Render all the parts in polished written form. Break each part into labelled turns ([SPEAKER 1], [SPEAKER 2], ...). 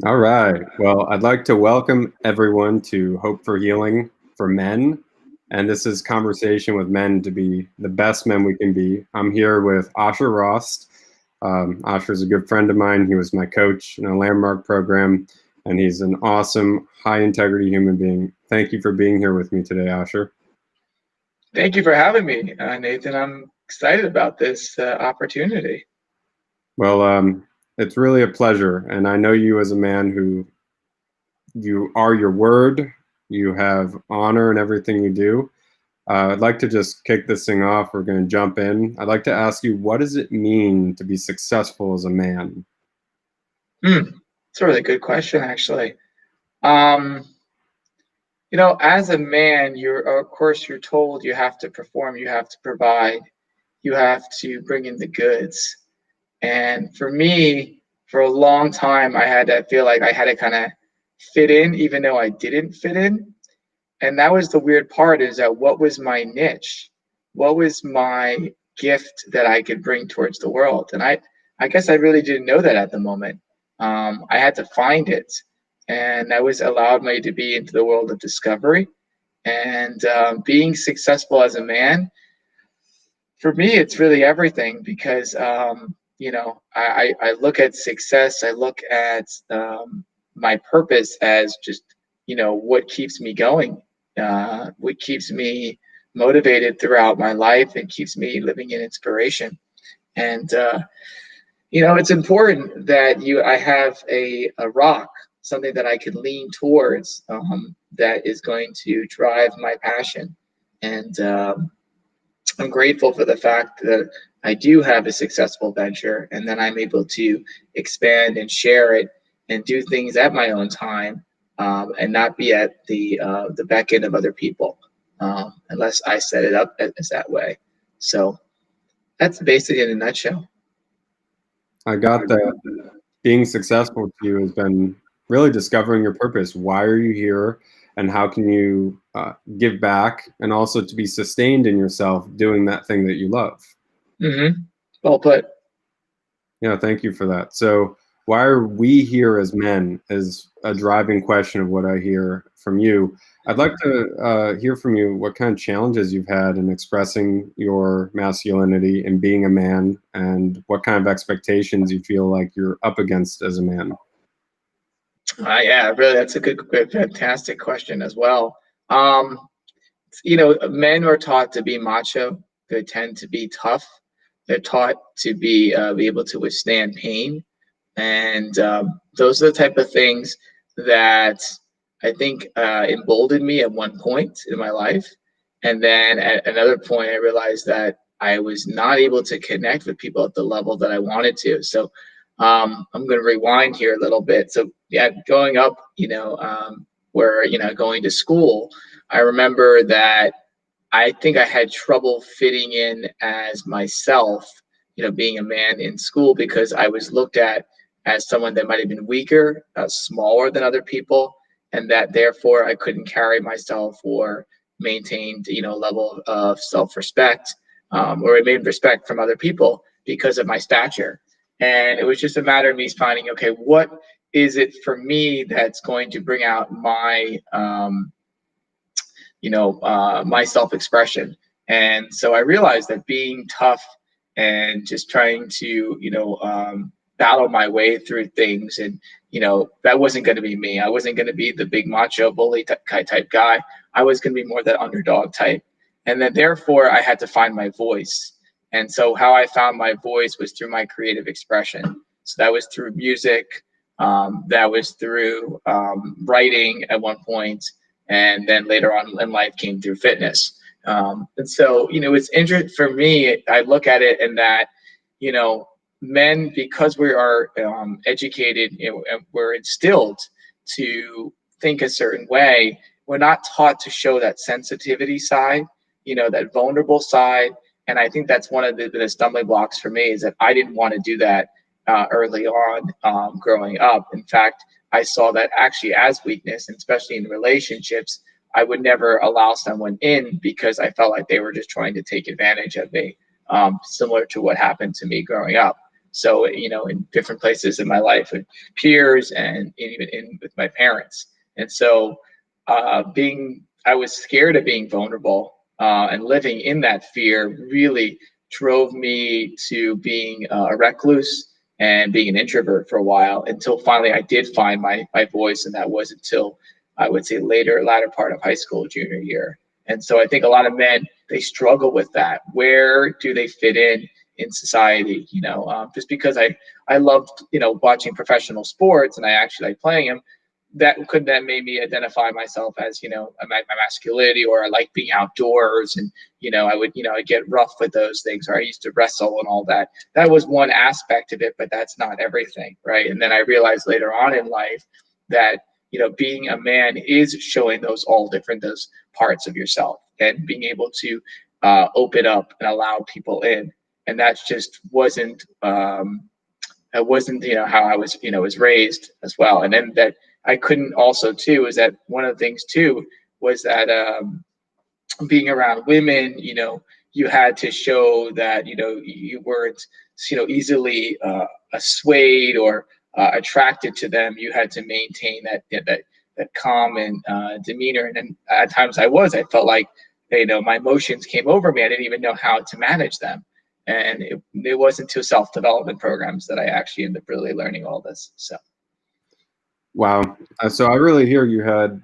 [SPEAKER 1] All right. Well, I'd like to welcome everyone to Hope for Healing for Men. And this is Conversation with Men to be the best men we can be. I'm here with Asher Rost. Asher's a good friend of mine. He was my coach in a landmark program, and he's an awesome, high integrity human being. Thank you for being here with me today, Asher.
[SPEAKER 2] Thank you for having me, Nathan. I'm excited about this opportunity.
[SPEAKER 1] Well, it's really a pleasure. And I know you as a man who you are your word, you have honor in everything you do. I'd like to just kick this thing off. We're going to jump in. I'd like to ask you, what does it mean to be successful as a man?
[SPEAKER 2] It's a really good question, actually. As a man, of course you're told you have to perform, you have to provide, you have to bring in the goods. And for me, for a long time, I had to feel like I had to kind of fit in, even though I didn't fit in. And that was the weird part, is that what was my niche? What was my gift that I could bring towards the world? And I guess I really didn't know that at the moment. I had to find it, and that was allowed me to be into the world of discovery. And being successful as a man, for me, it's really everything, because I look at success, I look at my purpose as just what keeps me going, what keeps me motivated throughout my life and keeps me living in inspiration. And it's important that I have a rock, something that I can lean towards, that is going to drive my passion. And I'm grateful for the fact that I do have a successful venture, and then I'm able to expand and share it and do things at my own time, and not be at the back end of other people, unless I set it up as that way. So that's basically in a nutshell.
[SPEAKER 1] I got that being successful to you has been really discovering your purpose. Why are you here? And how can you give back, and also to be sustained in yourself doing that thing that you love?
[SPEAKER 2] Well put.
[SPEAKER 1] Yeah, thank you for that. So, why are we here as men is a driving question of what I hear from you. I'd like to hear from you what kind of challenges you've had in expressing your masculinity and being a man, and what kind of expectations you feel like you're up against as a man.
[SPEAKER 2] Yeah, really, that's a good, fantastic question as well. Um, Men are taught to be macho. They tend to be tough. They're taught to be able to withstand pain, and those are the type of things that I think emboldened me at one point in my life. And then at another point, I realized that I was not able to connect with people at the level that I wanted to. So I'm going to rewind here a little bit. So yeah, growing up, where going to school, I remember that I think I had trouble fitting in as myself, being a man in school, because I was looked at as someone that might have been weaker, smaller than other people, and that therefore I couldn't carry myself or maintained, level of self-respect, or remain respect from other people because of my stature. And it was just a matter of me finding, okay, what is it for me that's going to bring out my my self-expression. And so I realized that being tough and just trying to, battle my way through things, and that wasn't going to be me. I wasn't going to be the big macho bully type guy. I was going to be more that underdog type. And then therefore I had to find my voice. And so how I found my voice was through my creative expression. So that was through music. That was through writing at one point, and then later on in life came through fitness. And so, it's interesting for me. I look at it in that, you know, men, because we are educated, and we're instilled to think a certain way, we're not taught to show that sensitivity side, that vulnerable side. And I think that's one of the stumbling blocks for me, is that I didn't want to do that early on, growing up. In fact, I saw that actually as weakness, and especially in relationships, I would never allow someone in because I felt like they were just trying to take advantage of me, similar to what happened to me growing up. So, in different places in my life with peers and even with my parents. And so, I was scared of being vulnerable, and living in that fear really drove me to being a recluse and being an introvert for a while, until finally I did find my voice. And that was until, I would say, latter part of high school, junior year. And so I think a lot of men, they struggle with that. Where do they fit in society? Just because I loved, watching professional sports, and I actually like playing them, that could then made me identify myself as, my masculinity, or I like being outdoors. And I get rough with those things, or I used to wrestle and all that. That was one aspect of it, but that's not everything, right? And then I realized later on in life that, being a man is showing those parts of yourself, and being able to open up and allow people in. And that's just wasn't that wasn't, how I was raised as well. And then that I couldn't also too is that one of the things too was that, being around women, you had to show that, you weren't, easily swayed or attracted to them. You had to maintain that calm and demeanor. And then at times I felt like, my emotions came over me. I didn't even know how to manage them. And it wasn't until self-development programs that I actually ended up really learning all this. So.
[SPEAKER 1] Wow. So I really hear you had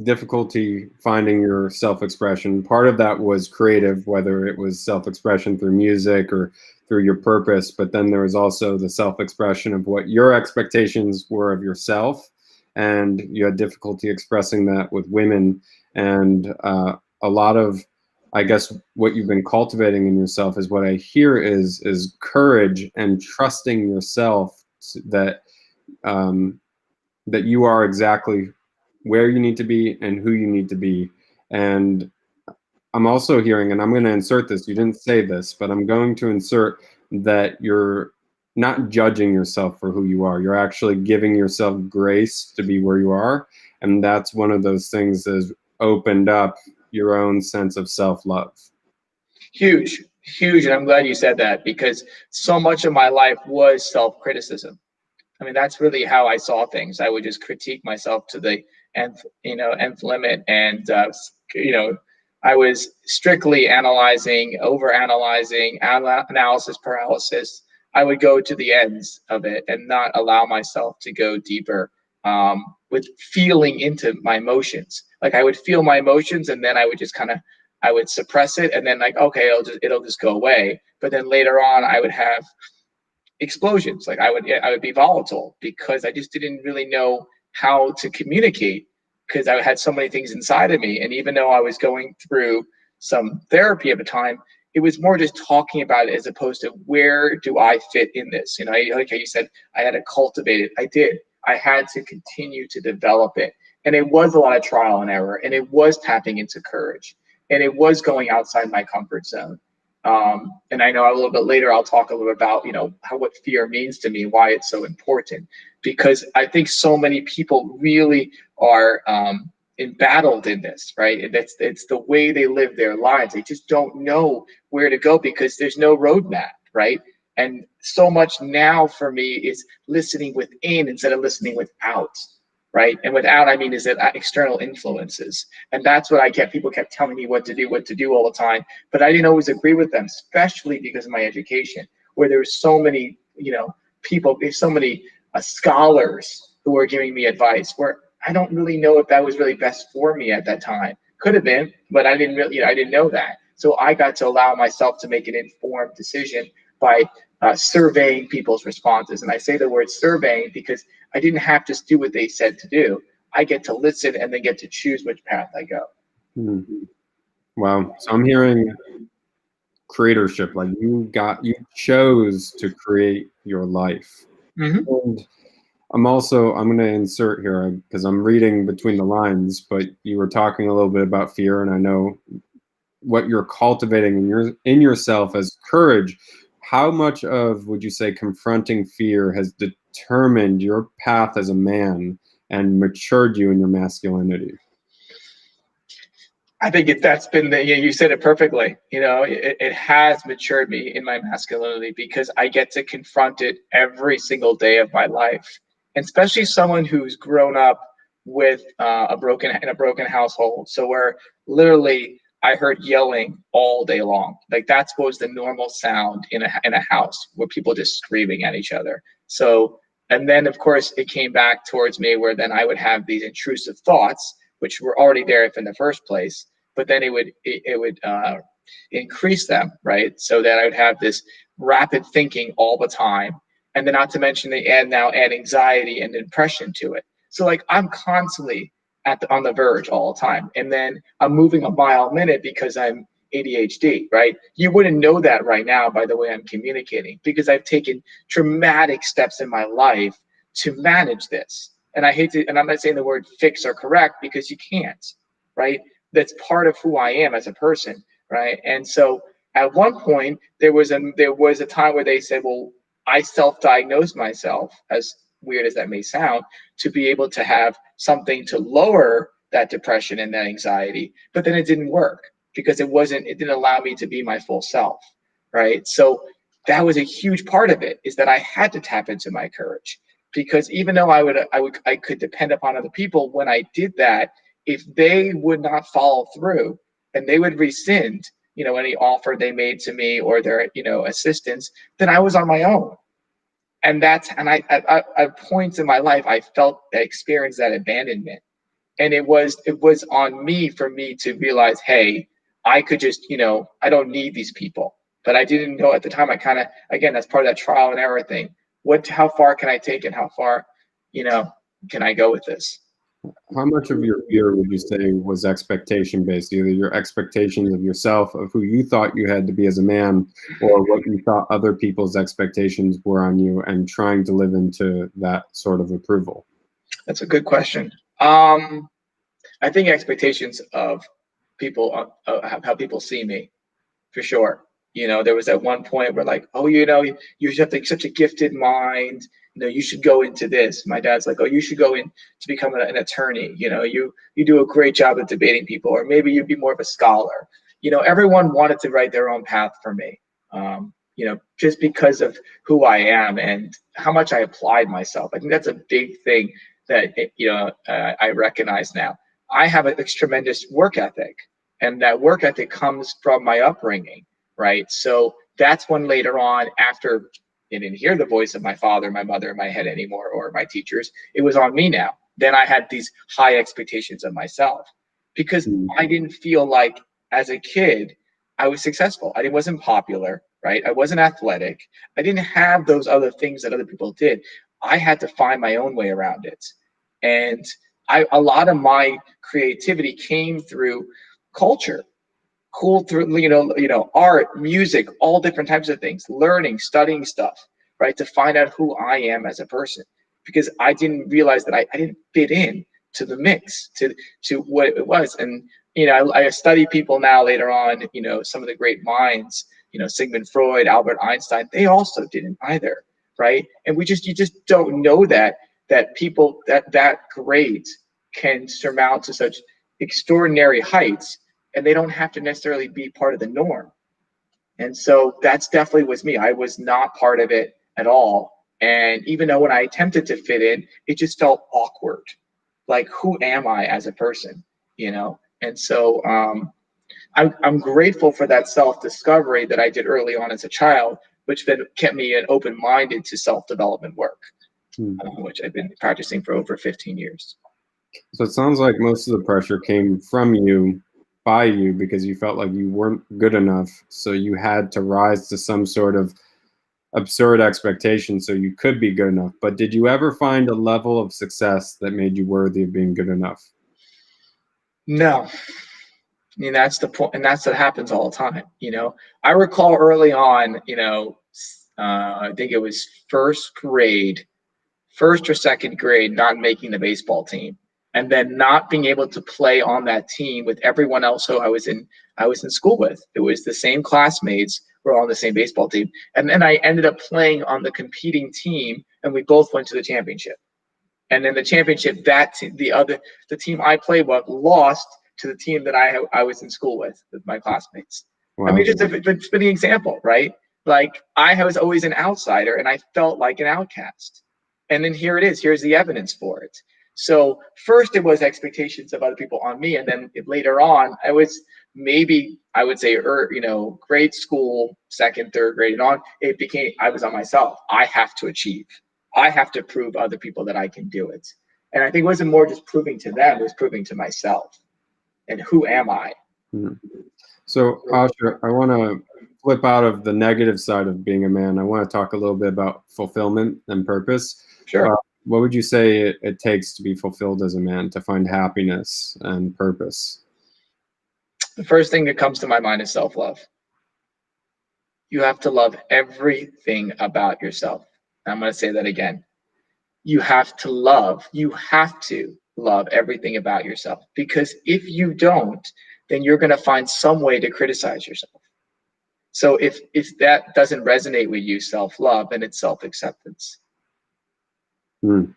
[SPEAKER 1] difficulty finding your self-expression. Part of that was creative, whether it was self-expression through music or through your purpose, but then there was also the self-expression of what your expectations were of yourself, and you had difficulty expressing that with women. And a lot of, I guess, what you've been cultivating in yourself is what I hear is courage and trusting yourself, that that you are exactly where you need to be and who you need to be. And I'm also hearing, and I'm going to insert this, you didn't say this, but I'm going to insert that you're not judging yourself for who you are. You're actually giving yourself grace to be where you are. And that's one of those things that has opened up your own sense of self-love.
[SPEAKER 2] Huge, huge. And I'm glad you said that, because so much of my life was self-criticism. I mean, that's really how I saw things. I would just critique myself to the nth limit. And, I was strictly analyzing, over analyzing, analysis paralysis. I would go to the ends of it and not allow myself to go deeper, with feeling into my emotions. Like I would feel my emotions, and then I would just I would suppress it, and then like, okay, it'll just go away. But then later on, I would have explosions. Like I would be volatile, because I just didn't really know how to communicate, because I had so many things inside of me. And even though I was going through some therapy at the time, it was more just talking about it, as opposed to where do I fit in this. Like how you said, I had to cultivate it. I did. I had to continue to develop it. And it was a lot of trial and error, and it was tapping into courage, and it was going outside my comfort zone. And I know a little bit later I'll talk a little bit about what fear means to me, why it's so important, because I think so many people really are embattled in this, right? And it's the way they live their lives. They just don't know where to go, because there's no roadmap, right? And so much now for me is listening within instead of listening without, right? And without, I mean, is it external influences? And that's what people kept telling me what to do all the time. But I didn't always agree with them, especially because of my education, where there were so many, people, there's so many scholars who were giving me advice, where I don't really know if that was really best for me at that time. Could have been, but I didn't really, I didn't know that. So I got to allow myself to make an informed decision by surveying people's responses. And I say the word surveying because I didn't have to do what they said to do. I get to listen and then get to choose which path I go.
[SPEAKER 1] Wow. So I'm hearing creatorship, like you chose to create your life.
[SPEAKER 2] Mm-hmm.
[SPEAKER 1] And I'm going to insert here because I'm reading between the lines, but you were talking a little bit about fear, and I know what you're cultivating in yourself as courage. How much of, would you say, confronting fear has determined your path as a man and matured you in your masculinity?
[SPEAKER 2] I think that's been you said it perfectly. It has matured me in my masculinity because I get to confront it every single day of my life, and especially someone who's grown up with in a broken household. So where literally I heard yelling all day long. Like that's what was the normal sound in a house where people just screaming at each other. So and then of course it came back towards me where then I would have these intrusive thoughts which were already there in the first place, but then it would increase them, right? So that I would have this rapid thinking all the time, and then not to mention they add anxiety and depression to it. So like I'm constantly on the verge all the time, and then I'm moving a mile a minute because I'm ADHD, right? You wouldn't know that right now by the way I'm communicating because I've taken dramatic steps in my life to manage this. And I hate to, and I'm not saying the word fix or correct because you can't, right? That's part of who I am as a person, right? And so at one point there was a time where they said, well, I self-diagnosed myself, as weird as that may sound, to be able to have something to lower that depression and that anxiety, but then it didn't work because it didn't allow me to be my full self, right? So that was a huge part of it, is that I had to tap into my courage because even though I could depend upon other people, when I did that, if they would not follow through and they would rescind, any offer they made to me or their, assistance, then I was on my own. And at points in my life, I experienced that abandonment, and it was on me for me to realize, hey, I could just, I don't need these people. But I didn't know at the time. I kind of, again, that's part of that trial and error thing. How far can I take and how far, you know, can I go with this?
[SPEAKER 1] How much of your fear would you say was expectation based, either your expectations of yourself, of who you thought you had to be as a man, or what you thought other people's expectations were on you, and trying to live into that sort of approval?
[SPEAKER 2] That's a good question. I think expectations of people, how people see me, for sure. There was at one point where like, oh, you have like such a gifted mind. You should go into this. My dad's like, oh, you should go in to become an attorney. You do a great job at debating people, or maybe you'd be more of a scholar. Everyone wanted to write their own path for me. Just because of who I am and how much I applied myself. I think that's a big thing that I recognize now. I have a tremendous work ethic, and that work ethic comes from my upbringing, right? So that's when later on, after I didn't hear the voice of my father, my mother in my head anymore, or my teachers, it was on me now. Then I had these high expectations of myself because I didn't feel like as a kid I was successful. I wasn't popular, right? I wasn't athletic. I didn't have those other things that other people did. I had to find my own way around it. And a lot of my creativity came through culture, cool through art, music, all different types of things, learning, studying stuff, right, to find out who I am as a person, because I didn't realize that I didn't fit in to the mix, to what it was. And I study people now later on, some of the great minds, Sigmund Freud, Albert Einstein, they also didn't either, right? And you just don't know that people that great can surmount to such extraordinary heights, and they don't have to necessarily be part of the norm. And so that's definitely was me. I was not part of it at all. And even though when I attempted to fit in, it just felt awkward. Like, who am I as a person? And so I'm grateful for that self-discovery that I did early on as a child, which then kept me an open-minded to self-development work, which I've been practicing for over 15 years.
[SPEAKER 1] So it sounds like most of the pressure came from you, by you, because you felt like you weren't good enough. So you had to rise to some sort of absurd expectation so you could be good enough. But did you ever find a level of success that made you worthy of being good enough?
[SPEAKER 2] No. That's the point, and that's what happens all the time. I recall early on, I think it was first or second grade, not making the baseball team, and then not being able to play on that team with everyone else who I was in school with. It was the same classmates were all on the same baseball team, and then I ended up playing on the competing team, and we both went to the championship. And then the championship, the team I played with lost to the team that I was in school with my classmates.
[SPEAKER 1] Wow.
[SPEAKER 2] I mean, just a spinning example, right? Like I was always an outsider and I felt like an outcast. And then here it is. Here's the evidence for it. So first it was expectations of other people on me. And then later on, I was maybe I would say, grade school, second, third grade and on, it became, I was on myself. I have to achieve. I have to prove other people that I can do it. And I think it wasn't more just proving to them, it was proving to myself. And who am I?
[SPEAKER 1] Mm-hmm. So, Asha, I want to flip out of the negative side of being a man. I want to talk a little bit about fulfillment and purpose.
[SPEAKER 2] Sure.
[SPEAKER 1] What would you say it takes to be fulfilled as a man, to find happiness and purpose?
[SPEAKER 2] The first thing that comes to my mind is self-love. You have to love everything about yourself. I'm going to say that again. You have to love everything about yourself, because if you don't, then you're going to find some way to criticize yourself. So if that doesn't resonate with you, self-love, then it's self-acceptance.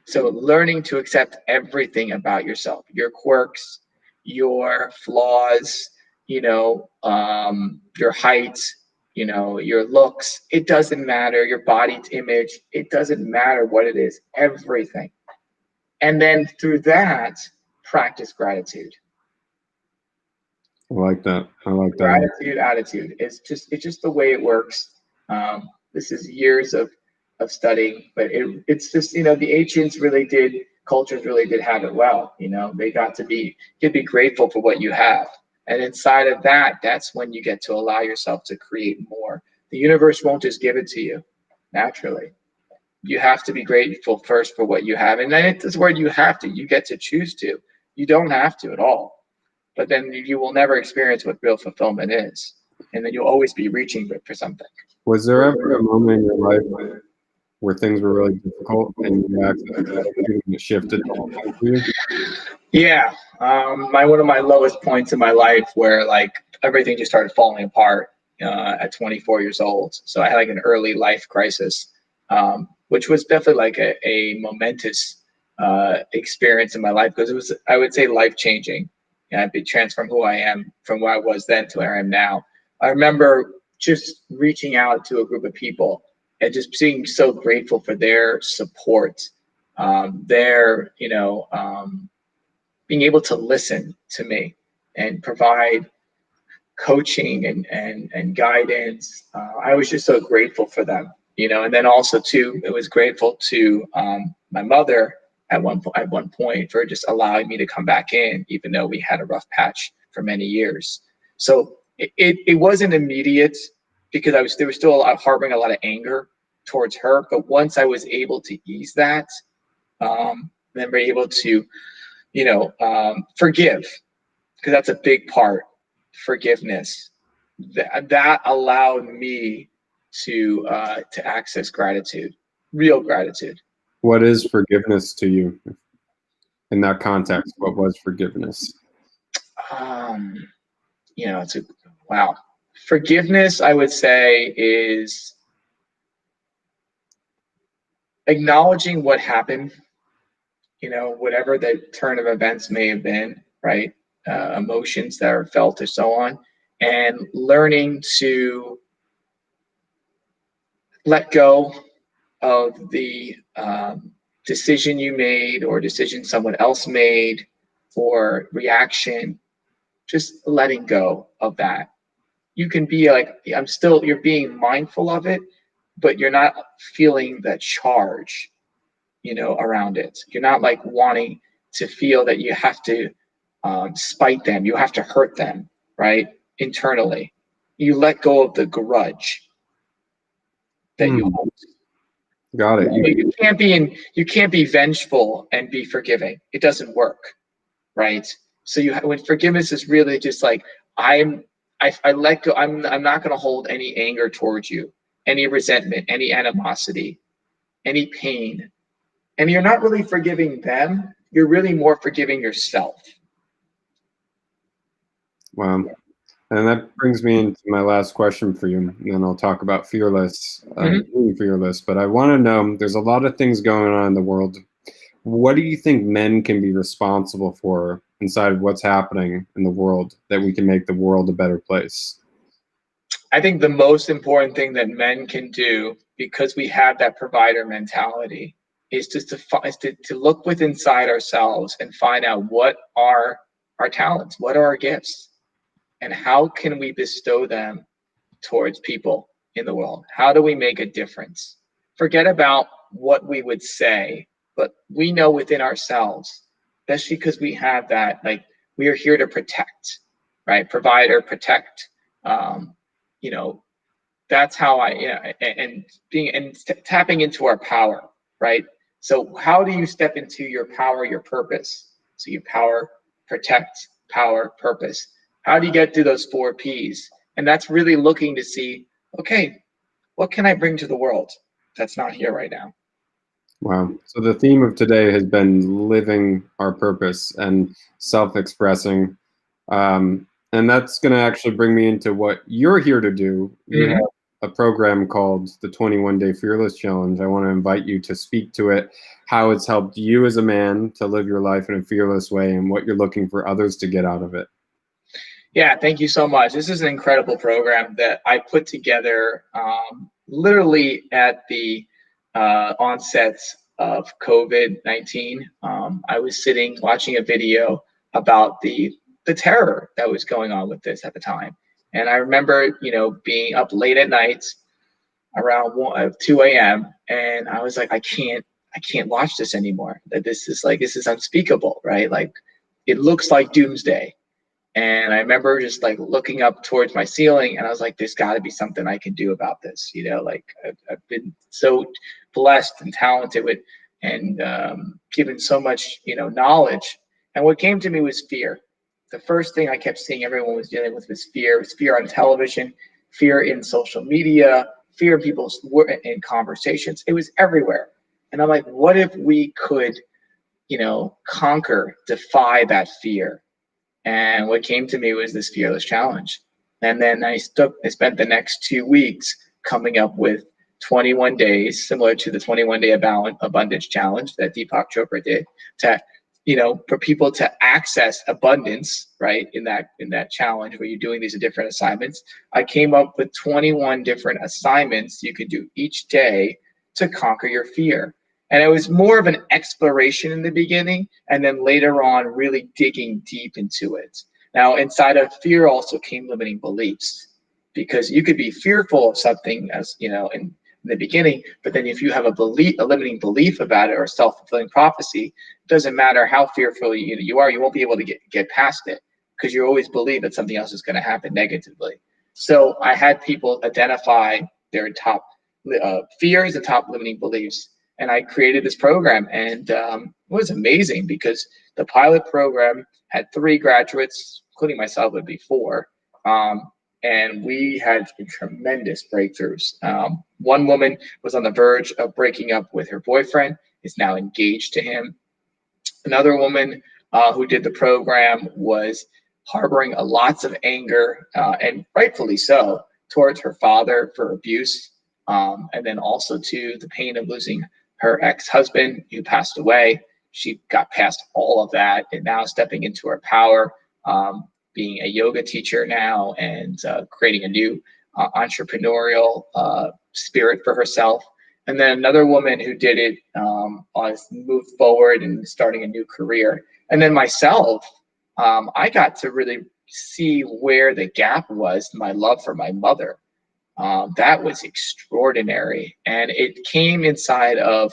[SPEAKER 2] So learning to accept everything about yourself, your quirks, your flaws, your height, your looks, it doesn't matter, your body image, it doesn't matter what it is, everything. And then through that, practice gratitude.
[SPEAKER 1] I like that.
[SPEAKER 2] Gratitude attitude. It's just the way it works. This is years of studying, but it's just, the ancients cultures really did have it well. They got to be grateful for what you have. And inside of that, that's when you get to allow yourself to create more. The universe won't just give it to you naturally. You have to be grateful first for what you have. And then it's where you get to choose to. You don't have to at all. But then you will never experience what real fulfillment is. And then you'll always be reaching for something.
[SPEAKER 1] Was there ever a moment in your life where things were really difficult and you actually shifted the whole thing for you?
[SPEAKER 2] Yeah. One of my lowest points in my life where everything just started falling apart at 24 years old. So I had an early life crisis, which was definitely a momentous experience in my life, because it was, I would say, life-changing. It transformed who I am from where I was then to where I am now. I remember just reaching out to a group of people and just being so grateful for their support, being able to listen to me and provide coaching and guidance. I was just so grateful for them, and then also too, it was grateful to my mother at one point for just allowing me to come back in, even though we had a rough patch for many years. So it wasn't immediate, because there was still harboring a lot of anger towards her. But once I was able to ease that, then we're able to, forgive, because that's a big part. Forgiveness. That allowed me to access gratitude, real gratitude.
[SPEAKER 1] What is forgiveness to you? In that context, what was forgiveness?
[SPEAKER 2] Wow. Forgiveness, I would say, is acknowledging what happened, whatever the turn of events may have been, right? Emotions that are felt or so on, and learning to let go of the decision you made, or decision someone else made, or reaction. Just letting go of that. You can be you're being mindful of it, but you're not feeling that charge, around it. You're not wanting to feel that you have to spite them, you have to hurt them, right? Internally, you let go of the grudge that you hold.
[SPEAKER 1] Got it.
[SPEAKER 2] You can't be vengeful and be forgiving. It doesn't work, right? So when forgiveness is really just I let go. I'm not going to hold any anger towards you, any resentment, any animosity, any pain. And you're not really forgiving them. You're really more forgiving yourself.
[SPEAKER 1] Wow. And that brings me into my last question for you. And then I'll talk about being fearless. But I want to know, there's a lot of things going on in the world. What do you think men can be responsible for inside of what's happening in the world that we can make the world a better place?
[SPEAKER 2] I think the most important thing that men can do, because we have that provider mentality, is just to look within inside ourselves and find out what are our talents, what are our gifts, and how can we bestow them towards people in the world? How do we make a difference? Forget about what we would say, but we know within ourselves, especially because we have that, like, we are here to protect, right? Provide or protect. Um, you know, that's how and being and tapping into our power, right? So how do you step into your power, your purpose? So you power, protect, power, purpose. How do you get to those 4 P's? And that's really looking to see, okay, what can I bring to the world that's not here right now?
[SPEAKER 1] Wow. So the theme of today has been living our purpose and self-expressing. And that's going to actually bring me into what you're here to do. You have
[SPEAKER 2] Mm-hmm.
[SPEAKER 1] a program called the 21 Day Fearless Challenge. I want to invite you to speak to it, how it's helped you as a man to live your life in a fearless way, and what you're looking for others to get out of it.
[SPEAKER 2] Yeah, thank you so much. This is an incredible program that I put together literally at the onset of COVID-19. I was sitting watching a video about the terror that was going on with this at the time. And I remember, being up late at night around 2 a.m. and I was like, I can't watch this anymore. That this is unspeakable, right? Like, it looks like doomsday. And I remember just like looking up towards my ceiling, and I was like, there's got to be something I can do about this. Like, I've been so blessed and talented with, and given so much, knowledge. And what came to me was fear. The first thing I kept seeing everyone was dealing with was fear. It was fear on television, fear in social media, fear in people's in conversations. It was everywhere. And I'm like, what if we could, conquer, defy that fear? And what came to me was this fearless challenge. And then I spent the next 2 weeks coming up with 21 days, similar to the 21 day abundance challenge that Deepak Chopra did, to, for people to access abundance, right? In that challenge where you're doing these different assignments. I came up with 21 different assignments you could do each day to conquer your fear. And it was more of an exploration in the beginning, and then later on, really digging deep into it. Now, inside of fear also came limiting beliefs, because you could be fearful of something, as in the beginning, but then if you have a limiting belief about it, or a self-fulfilling prophecy, it doesn't matter how fearful you are, you won't be able to get past it, because you always believe that something else is going to happen negatively. So I had people identify their top fears and top limiting beliefs, and I created this program, and it was amazing, because the pilot program had 3 graduates, including myself, would be 4, and we had tremendous breakthroughs. One woman was on the verge of breaking up with her boyfriend, is now engaged to him. Another woman who did the program was harboring lots of anger, and rightfully so, towards her father for abuse, and then also to the pain of losing her ex-husband who passed away. She got past all of that and now stepping into her power, being a yoga teacher now, and creating a new entrepreneurial spirit for herself. And then another woman who did it, moved forward and starting a new career. And then myself, I got to really see where the gap was, my love for my mother. That was extraordinary. And it came inside of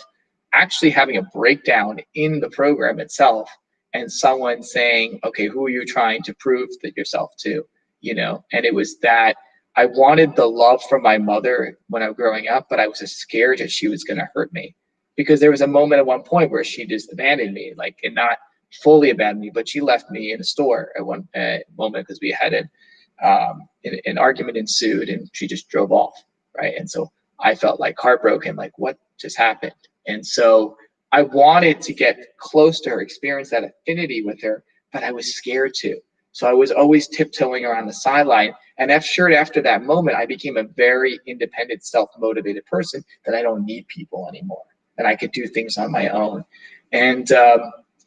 [SPEAKER 2] actually having a breakdown in the program itself, and someone saying, okay, who are you trying to prove that yourself to? And it was that I wanted the love from my mother when I was growing up, but I was just scared that she was going to hurt me, because there was a moment at one point where she just abandoned me, like, and not fully abandoned me, but she left me in a store at one moment, because we had an argument ensued, and she just drove off, right? And so I felt like heartbroken, like, what just happened? And so I wanted to get close to her, experience that affinity with her, but I was scared to. So I was always tiptoeing around the sideline. And after that moment, I became a very independent, self-motivated person, that I don't need people anymore, that I could do things on my own. And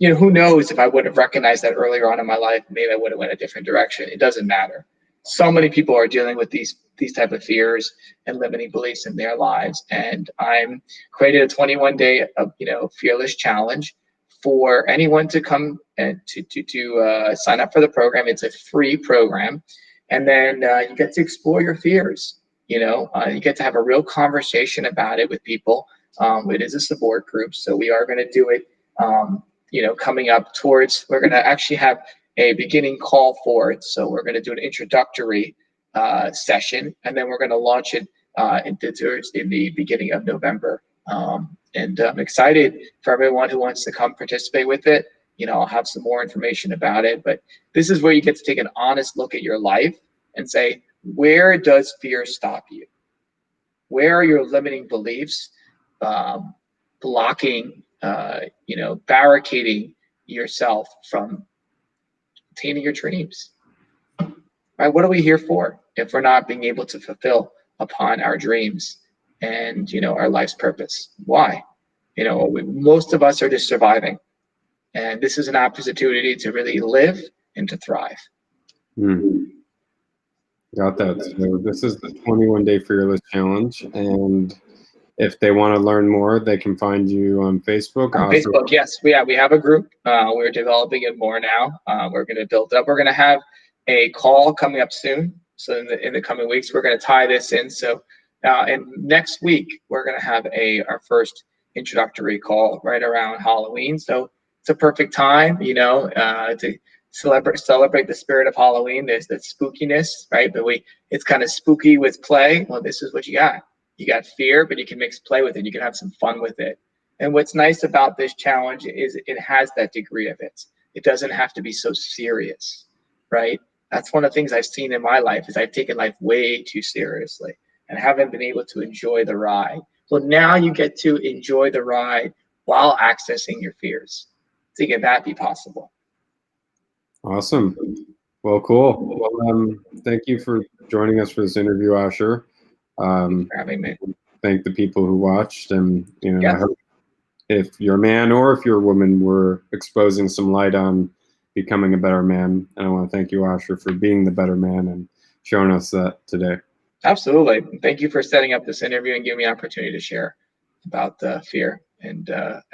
[SPEAKER 2] who knows if I would have recognized that earlier on in my life, maybe I would have went a different direction. It doesn't matter. So many people are dealing with these type of fears and limiting beliefs in their lives. And I'm created a 21-day, fearless challenge for anyone to come and to sign up for the program. It's a free program. And then you get to explore your fears. You get to have a real conversation about it with people. It is a support group. So we are going to do it, coming up towards, we're going to actually have a beginning call for it. So we're going to do an introductory session, and then we're going to launch it in the beginning of November. And I'm excited for everyone who wants to come participate with it. I'll have some more information about it, but this is where you get to take an honest look at your life and say, where does fear stop you? Where are your limiting beliefs blocking, barricading yourself from attaining your dreams? Right? What are we here for if we're not being able to fulfill upon our dreams and our life's purpose? Why? Most of us are just surviving, and this is an opportunity to really live and to thrive.
[SPEAKER 1] Got that. So this is the 21-day Fearless Challenge, and if they want to learn more, they can find you on Facebook.
[SPEAKER 2] On Facebook, yes. We have a group. We're developing it more now. We're going to build it up. We're going to have a call coming up soon. So in the coming weeks, we're going to tie this in. So and next week, we're going to have our first introductory call right around Halloween. So it's a perfect time, to celebrate the spirit of Halloween. There's the spookiness, right? But it's kind of spooky with play. Well, this is what you got. You got fear, but you can mix play with it. You can have some fun with it. And what's nice about this challenge is it has that degree of it. It doesn't have to be so serious, right? That's one of the things I've seen in my life is I've taken life way too seriously and haven't been able to enjoy the ride. Well, now you get to enjoy the ride while accessing your fears. So can that be possible?
[SPEAKER 1] Awesome. Well, cool. Well, thank you for joining us for this interview, Asher.
[SPEAKER 2] Thanks for having me.
[SPEAKER 1] Thank the people who watched, and
[SPEAKER 2] Yes.
[SPEAKER 1] I hope if you're a man or if you're a woman, we're exposing some light on becoming a better man. And I want to thank you, Asher, for being the better man and showing us that today.
[SPEAKER 2] Absolutely. Thank you for setting up this interview and giving me an opportunity to share about fear and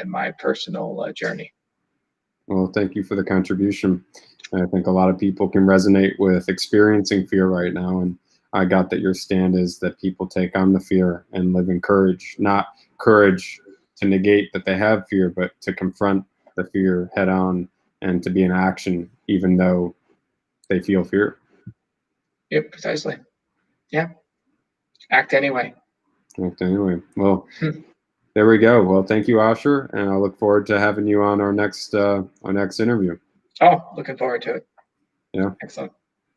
[SPEAKER 2] my personal journey.
[SPEAKER 1] Well, thank you for the contribution. I think a lot of people can resonate with experiencing fear right now, and I got that your stand is that people take on the fear and live in courage, not courage to negate that they have fear, but to confront the fear head on and to be in action, even though they feel fear.
[SPEAKER 2] Yep, precisely. Yeah. Act anyway.
[SPEAKER 1] Act anyway. Well, there we go. Well, thank you, Asher, and I look forward to having you on our next interview.
[SPEAKER 2] Oh, looking forward to it.
[SPEAKER 1] Yeah.
[SPEAKER 2] Excellent.